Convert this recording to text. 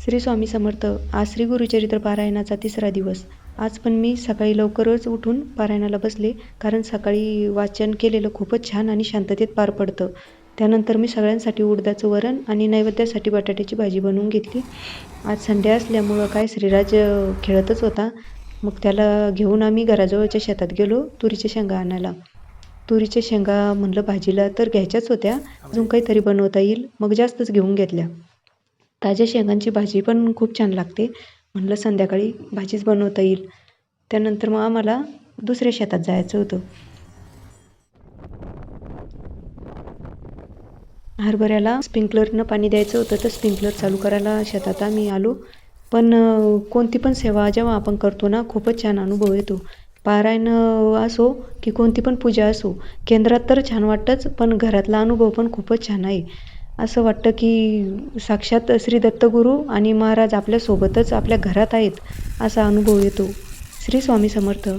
श्री स्वामी समर्थ. आज श्री गुरुचरित्र पारायणाचा 3रा दिवस. आज पण मी सकाळी लवकरच उठून पारायणाला बसले, कारण सकाळी वाचन केलेलं खूपच छान आणि शांततेत पार पडतं. त्यानंतर मी सगळ्यांसाठी उडदाचं वरण आणि नैवेद्यासाठी बटाट्याची भाजी बनवून घेतली. आज संडे असल्यामुळं काय श्रीराज खेळतच होता. मग त्याला घेऊन आम्ही घराजवळच्या शेतात गेलो तुरीच्या शेंगा आणायला. तुरीच्या शेंगा म्हणलं भाजीला तर घ्यायच्याच होत्या, अजून काहीतरी बनवता येईल, मग जास्तच घेऊन घेतल्या. ताज्या शेंगांची भाजी पण खूप छान लागते. म्हणलं संध्याकाळी भाजीच बनवता येईल. त्यानंतर मग आम्हाला दुसऱ्या शेतात जायचं होतं. हरभऱ्याला स्प्रिंकलरनं पाणी द्यायचं होतं, तर स्प्रिंकलर चालू करायला शेतात आम्ही आलो. पण कोणती पण सेवा जेव्हा आपण करतो ना, खूपच छान अनुभव येतो. पारायण असो की कोणती पण पूजा असो, केंद्रात तर छान वाटतंच, पण घरातला अनुभव पण खूपच छान आहे. असं वाटतं की साक्षात श्री दत्तगुरू आणि महाराज आपल्यासोबतच आपल्या घरात आहेत, असा अनुभव येतो. श्री स्वामी समर्थ.